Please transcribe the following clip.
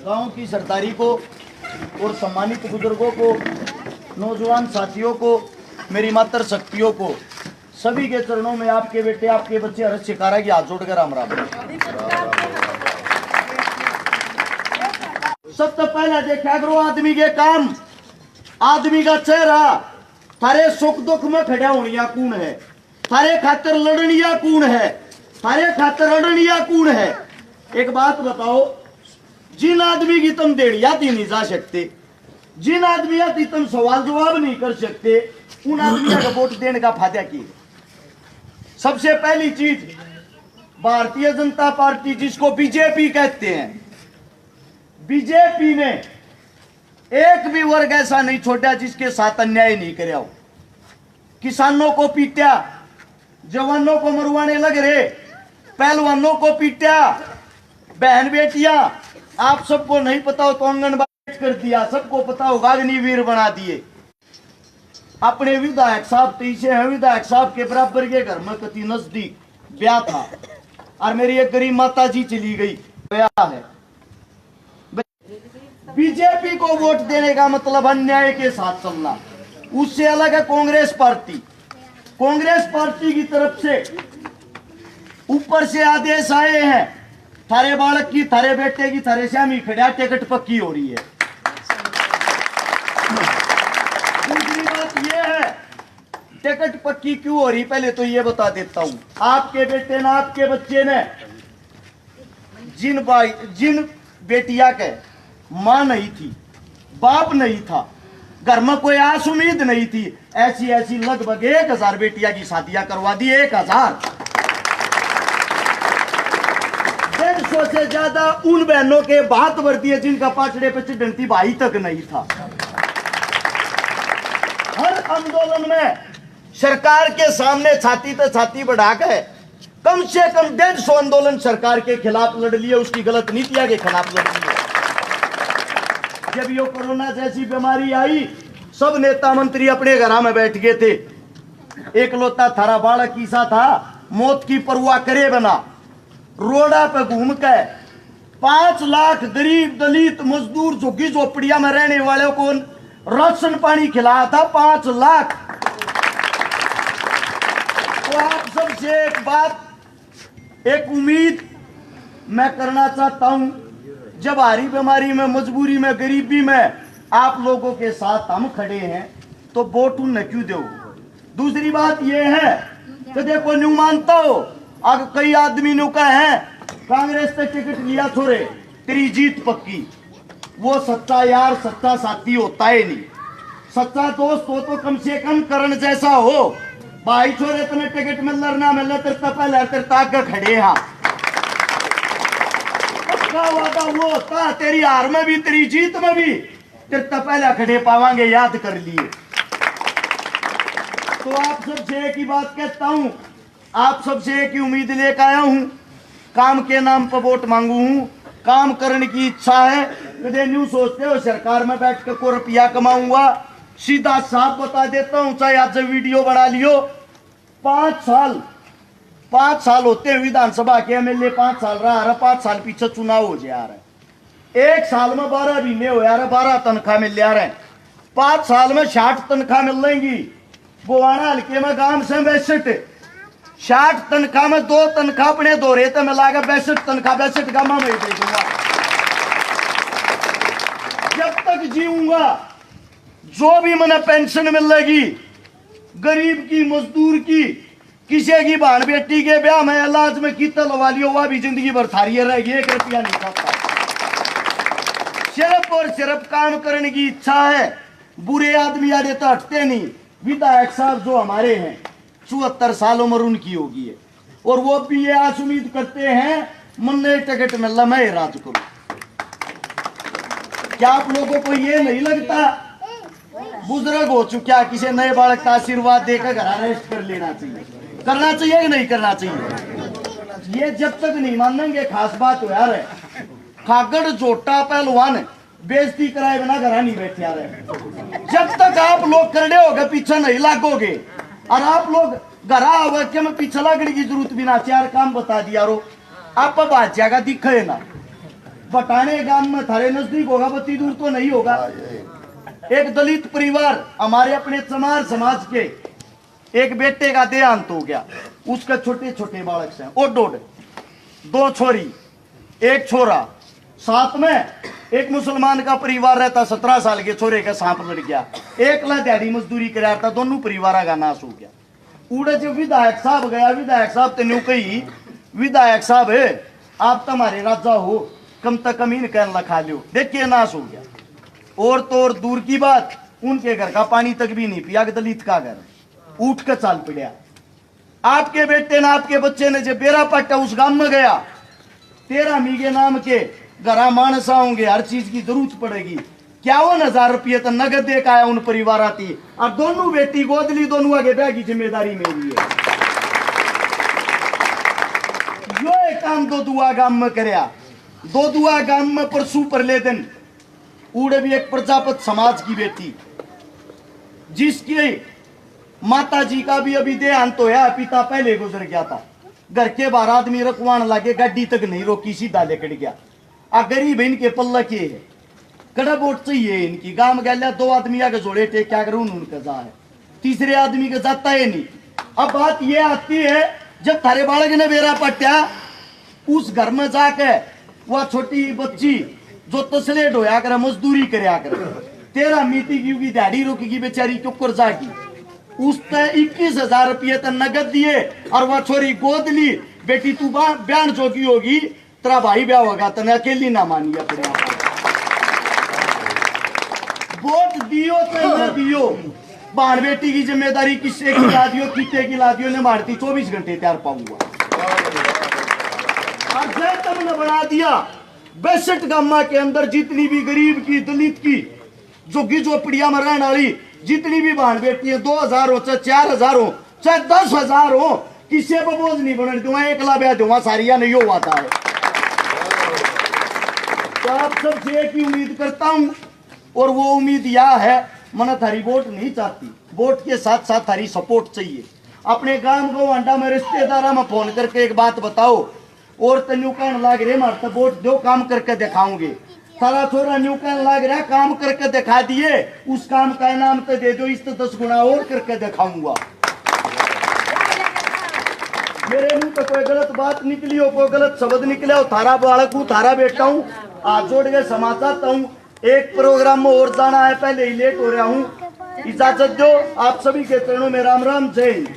गांव की सरदारी को और सम्मानित बुजुर्गों को, नौजवान साथियों को, मेरी मातृ शक्तियों को, सभी के चरणों में आपके बेटे, आपके बच्चे हर्ष शिकारा की हाथ जोड़कर राम राम। सबसे पहले देखा करो आदमी के काम, आदमी का चेहरा। थारे सुख दुख में खड़ा होनिया कौन है, थारे खातर लड़निया कौन है, थारे खातर अड़निया कौन है। एक बात बताओ, जिन आदमी की तुम देड़िया दी नहीं जा सकते, जिन आदमिया की तुम सवाल जवाब नहीं कर सकते, उन आदमियों का वोट देने का फायदा की। सबसे पहली चीज, भारतीय जनता पार्टी जिसको बीजेपी कहते हैं, बीजेपी ने एक भी वर्ग ऐसा नहीं छोड़ा जिसके साथ अन्याय नहीं कराया हो। किसानों को पीटा, जवानों को मरवाने लग रहे, पहलवानों को पीटा, बहन बेटियां, आप सबको नहीं पता हो तो आंगनबाड़ी कर दिया, सबको पता होगा अग्निवीर बना दिए। अपने विधायक साहब 23 हैं, विधायक साहब के बराबर के घर में कति नजदीक ब्याह था और मेरी एक गरीब माता जी चली गई, ब्याह है। बीजेपी को वोट देने का मतलब अन्याय के साथ चलना। उससे अलग है कांग्रेस पार्टी। कांग्रेस पार्टी की तरफ से ऊपर से आदेश आए हैं, थारे बालक की, थारे बेटे की, थारे श्यामी खड़ा टिकट पक्की हो रही है। दूसरी बात यह है, टिकट पक्की क्यों हो रही, पहले तो ये बता देता हूं। आपके बेटे ने, आपके बच्चे ने, जिन बेटिया के मां नहीं थी, बाप नहीं था, घर में कोई आस उम्मीद नहीं थी, ऐसी ऐसी लगभग 1000 बेटियां की शादियां करवा दी। 1000, 150 से ज्यादा उन बहनों के बात भर दिए जिनका पाचड़े पे चिड़ंती भाई तक नहीं था। हर आंदोलन में सरकार के सामने छाती तो छाती बढ़ा के कम से कम 150 आंदोलन सरकार के खिलाफ लड़ लिए, उसकी गलत नीतियां के खिलाफ लड़ लिए। जब ये कोरोना जैसी बीमारी आई, सब नेता मंत्री अपने घरों में बैठ गए थे। एक लोता थारा बालक ईसा था, मौत की परवाह करे बना रोडा पे घूम के 5 लाख गरीब दलित मजदूर झुग्गी झोपड़िया में रहने वालों को राशन पानी खिलाया था। 5 लाख। तो आप सबसे एक बात, एक उम्मीद मैं करना चाहता हूं, जब हारी बीमारी में, मजबूरी में, गरीबी में आप लोगों के साथ हम खड़े हैं तो वोट उन्हें क्यों दो। दूसरी बात यह है कि देखो, न्यू मानता हो, अब कई आदमी नु का है कांग्रेस से टिकट लिया छोरे तेरी जीत पक्की। वो सच्चा यार, सच्चा साथी होता है नहीं। सच्चा दोस्त हो तो कम से कम करण जैसा हो, भाई छोरे तुम्हें टिकट मिल ना मिल तेरे पहले तेरे ताक खड़े हैं। वादा वो होता, तेरी हार में भी, तेरी जीत में भी तेरे पहले खड़े पावांगे, याद कर लिए। तो आप सबसे एक ही बात कहता हूं, आप सबसे एक ही उम्मीद लेकर आया हूं, काम के नाम पर वोट मांगू हूं, काम करने की इच्छा है। कदे न्यू सोचते हो सरकार में बैठ कर को रुपया कमाऊंगा, सीधा साफ बता देता हूं, चाहे आज वीडियो बना लियो। 5 साल होते हैं विधानसभा के एमएलए, 5 साल रहा, 5 साल पीछे चुनाव हो जा रहा है। 1 साल में 12 महीने हो यार, 12 तनख्वाह मिल जा रहे हैं। 5 साल में 60 तनख्वाह मिल रहेंगी। गोवाना हल्के में गांव से 62, 60 तनख्वाह में 2 तनख्वाह अपने दो रहे तो मिला के 62 तनख्वाह, 62 गांव में दे दूंगा। जब तक जीऊंगा जो भी मैंने पेंशन मिलेगी, गरीब की, मजदूर की, किसी की बहन बेटी के ब्याह में, इलाज में कितना लगा लियो, वह भी जिंदगी भर थारी रहेगी, 1 रुपया नहीं खाता। सिर्फ और सिर्फ काम करने की इच्छा है। बुरे आदमी आगे तो हटते नहीं। विधायक साहब जो हमारे हैं, 74 साल उम्र उनकी होगी है, और वो भी ये आस उम्मीद करते हैं मन ने टिकट मिल मैं राज करूं। क्या आप लोगों को ये नहीं लगता बुजुर्ग हो चुका, किसी नए बालक का आशीर्वाद देकर घर अरेस्ट कर लेना चाहिए? करना चाहिए कि नहीं करना चाहिए? ये जब तक नहीं मानेंगे, खास बात हो यार, खागड़ जोटा पहलवान बेइज्जती कराए बिना घर नहीं बैठे आ रहे। जब तक आप लोग करने होगे पीछे नहीं लागोगे, और आप लोग घर आओगे कि मैं पीछे लागने की जरूरत भी ना, 4 काम बता दिया रो आप बात जाएगा दिखे ना। बटाने गांव में थारे नजदीक होगा, बत्ती दूर तो नहीं होगा। एक दलित परिवार हमारे अपने चमार समाज के, एक बेटे का देहांत हो गया, उसके छोटे छोटे बालक हैं, ओड 2 छोरी 1 छोरा, साथ में एक मुसलमान का परिवार रहता, 17 साल के छोरे का सांप लड़ गया, एकला दिहाड़ी मजदूरी कराता, दोनों परिवार का नाश हो गया। उड़े जो विधायक साहब गया, विधायक साहब तेन कही, विधायक साहब आप तुम्हारे राजा हो, कम तक कम इन कहन लखा लो, देखिए नाश हो गया। और तो और दूर की बात, उनके घर का पानी तक भी नहीं पिया, दलित का घर, उठ कर चाल पड़ा। आपके बेटे ने, आपके बच्चे ने जब बेरा पट्टा उस गांव में गया, 13 मीगे नाम के घरा मानस होंगे, हर चीज की जरूरत पड़ेगी, 51,000 रुपये तो नगद दे का आया उन परिवार आती, और दोनों बेटी गोदली, दोनों आगे ब्याह की जिम्मेदारी मेरी है। यो एक काम 2 दुआ गांव में करया, 2 दुआ गांव में परसू पर ले दिन उड़े भी एक प्रजापत समाज की बेटी, जिसकी माता जी का भी अभी देहांत होया, पिता पहले गुजर गया था, घर के बाहर आदमी रखवान लगे, गाड़ी तक नहीं रोकी, सीधा लेकर गया। आ गरीब इनके पल्ला के है, कड़ा वोट चाहिए इनकी, गांव गया 2 आदमी आगे जोड़े टे, क्या करूं उनका जा है, तीसरे आदमी का जाता है नहीं। अब बात ये आती है, जब थारे बालक ने बेरा पट्टा, उस घर में जाके वह छोटी बच्ची जो तसलेट होया कर, मजदूरी करया कर, 13 मीती की दिहाड़ी रोकी बेचारी चुकर जागी, उसने 21,000 रुपये तो नगद दिए, और वह छोरी गोद ली, बेटी तू बयान जोगी होगी, तेरा भाई ब्याह होगा, तने अकेली ना मानिए अपने आप। वोट दियो तो न दियो, बाहर बेटी की जिम्मेदारी किससे की ला दियो, कितने की ला दियो, ने मारती 24 घंटे तैयार पाऊंगा। और जब तुमने बना दिया 62 गांव के अंदर जितनी भी गरीब की, दलित की, झुग्गी झोपड़िया में रहने वाली जितनी भी बहन बेटी है, 2,000 हो चाहे 4,000 हो चाहे 10,000 हो, किसी पर बोझ नहीं बन दूंगा, एकला ब्याह दूंगा, सारिया नहीं हो आता है। तो आप सबसे एक ही उम्मीद करता हूं, और वो उम्मीद यह है, मैंने थारी वोट नहीं चाहती, वोट के साथ साथ थारी सपोर्ट चाहिए। अपने गांव को अंडा में रिश्तेदारा में फोन करके एक बात बताओ, और तो न्यू कहने लग रहे मार तो वोट दो, काम करके दिखाऊंगे, सारा छोरा न्यू कहने लग रहा काम करके दिखा दिए, उस काम का इनाम तो दे दो, इस तो 10 गुना और करके दिखाऊंगा। मेरे मुंह पे कोई गलत बात निकली हो, कोई गलत शब्द निकले हो, थारा बालक हूँ, थारा बेटा हूँ, आज जोड़ के क्षमा चाहता हूँ। एक प्रोग्राम में और जाना है, पहले ही लेट हो रहा हूँ, इजाजत दो। आप सभी के चरणों में राम राम, जय हिंद।